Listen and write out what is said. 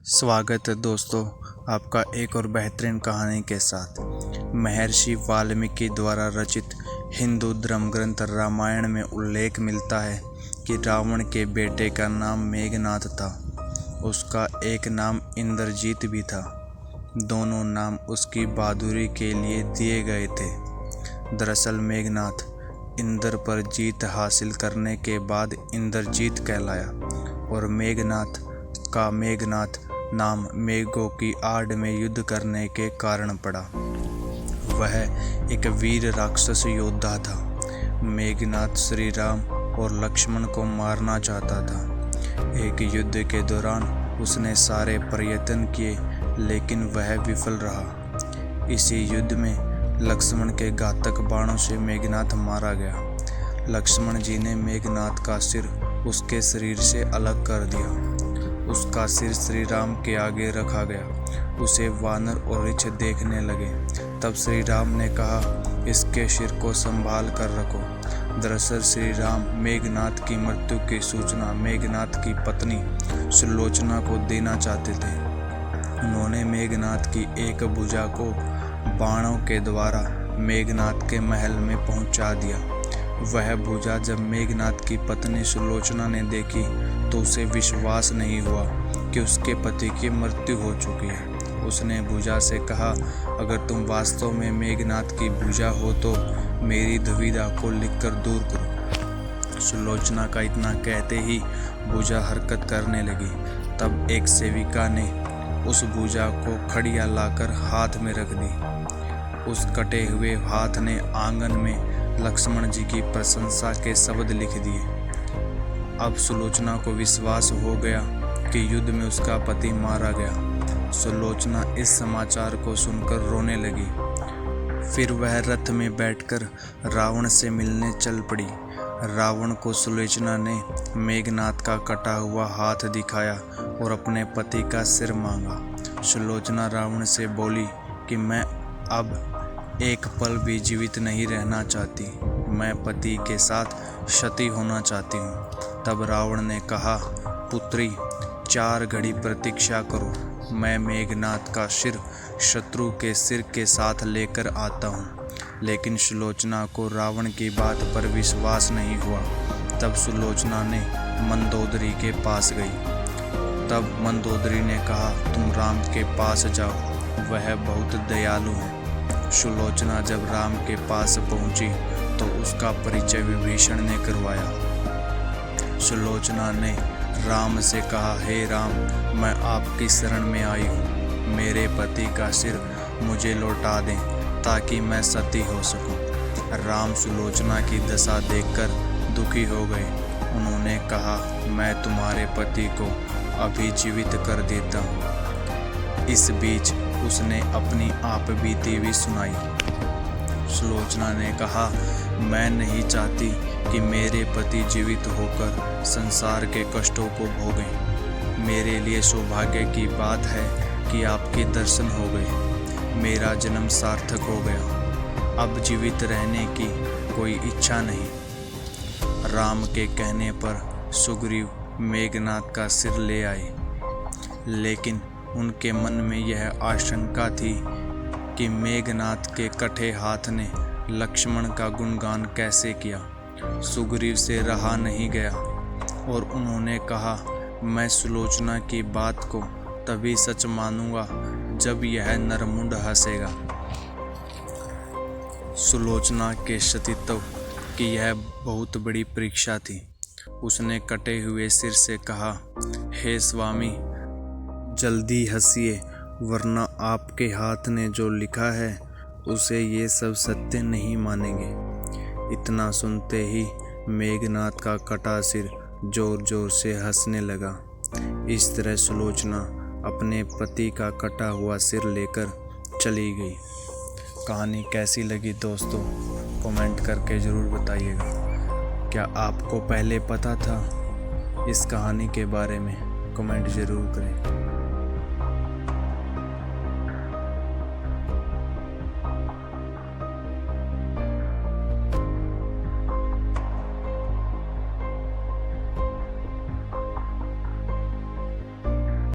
स्वागत है दोस्तों आपका एक और बेहतरीन कहानी के साथ। महर्षि वाल्मीकि द्वारा रचित हिंदू धर्म ग्रंथ रामायण में उल्लेख मिलता है कि रावण के बेटे का नाम मेघनाद था। उसका एक नाम इंद्रजीत भी था। दोनों नाम उसकी बहादुरी के लिए दिए गए थे। दरअसल मेघनाद इंद्र पर जीत हासिल करने के बाद इंद्रजीत कहलाया और मेघनाद नाम मेघों की आड़ में युद्ध करने के कारण पड़ा। वह एक वीर राक्षस योद्धा था। मेघनाद श्री राम और लक्ष्मण को मारना चाहता था। एक युद्ध के दौरान उसने सारे प्रयत्न किए लेकिन वह विफल रहा। इसी युद्ध में लक्ष्मण के घातक बाणों से मेघनाद मारा गया। लक्ष्मण जी ने मेघनाद का सिर उसके शरीर से अलग कर दिया। उसका सिर श्री राम के आगे रखा गया। उसे वानर और ऋछ देखने लगे। तब श्री राम ने कहा, इसके सिर को संभाल कर रखो। दरअसल श्री राम मेघनाद की मृत्यु की सूचना मेघनाद की पत्नी सुलोचना को देना चाहते थे। उन्होंने मेघनाद की एक भुजा को बाणों के द्वारा मेघनाद के महल में पहुंचा दिया। वह भुजा जब मेघनाद की पत्नी सुलोचना ने देखी तो उसे विश्वास नहीं हुआ कि उसके पति की मृत्यु हो चुकी है। उसने भुजा से कहा, अगर तुम वास्तव में मेघनाद की भुजा हो तो मेरी दुविधा को लिखकर दूर करो। सुलोचना का इतना कहते ही भुजा हरकत करने लगी। तब एक सेविका ने उस भुजा को खड़िया लाकर हाथ में रख दी। उस कटे हुए हाथ ने आंगन में लक्ष्मण जी की प्रशंसा के शब्द लिख दिए। अब सुलोचना को विश्वास हो गया कि युद्ध में उसका पति मारा गया। सुलोचना इस समाचार को सुनकर रोने लगी। फिर वह रथ में बैठकर रावण से मिलने चल पड़ी। रावण को सुलोचना ने मेघनाद का कटा हुआ हाथ दिखाया और अपने पति का सिर मांगा। सुलोचना रावण से बोली कि मैं अब एक पल भी जीवित नहीं रहना चाहती। मैं पति के साथ सती होना चाहती हूँ। तब रावण ने कहा, पुत्री 4 घड़ी प्रतीक्षा करो। मैं मेघनाद का सिर शत्रु के सिर के साथ लेकर आता हूँ। लेकिन सुलोचना को रावण की बात पर विश्वास नहीं हुआ। तब सुलोचना ने मंदोदरी के पास गई। तब मंदोदरी ने कहा, तुम राम के पास जाओ, वह बहुत दयालु है। सुलोचना जब राम के पास पहुंची तो उसका परिचय विभीषण ने करवाया। सुलोचना ने राम से कहा, हे राम, मैं आपकी शरण में आई हूँ। मेरे पति का सिर मुझे लौटा दें ताकि मैं सती हो सकूं। राम सुलोचना की दशा देखकर दुखी हो गए। उन्होंने कहा, मैं तुम्हारे पति को अभी जीवित कर देता हूँ। इस बीच उसने अपनी आप बीती भी सुनाई। सुलोचना ने कहा, मैं नहीं चाहती कि मेरे पति जीवित होकर संसार के कष्टों को भोगें। मेरे लिए सौभाग्य की बात है कि आपके दर्शन हो गए। मेरा जन्म सार्थक हो गया। अब जीवित रहने की कोई इच्छा नहीं। राम के कहने पर सुग्रीव मेघनाद का सिर ले आए, लेकिन उनके मन में यह आशंका थी कि मेघनाद के कटे हाथ ने लक्ष्मण का गुणगान कैसे किया। सुग्रीव से रहा नहीं गया और उन्होंने कहा, मैं सुलोचना की बात को तभी सच मानूंगा जब यह नरमुंड हंसेगा। सुलोचना के सतीत्व की यह बहुत बड़ी परीक्षा थी। उसने कटे हुए सिर से कहा, हे स्वामी, जल्दी हंसिए, वरना आपके हाथ ने जो लिखा है उसे ये सब सत्य नहीं मानेंगे। इतना सुनते ही मेघनाद का कटा सिर जोर जोर से हंसने लगा। इस तरह सुलोचना अपने पति का कटा हुआ सिर लेकर चली गई। कहानी कैसी लगी दोस्तों, कमेंट करके ज़रूर बताइएगा। क्या आपको पहले पता था इस कहानी के बारे में? कमेंट ज़रूर करें।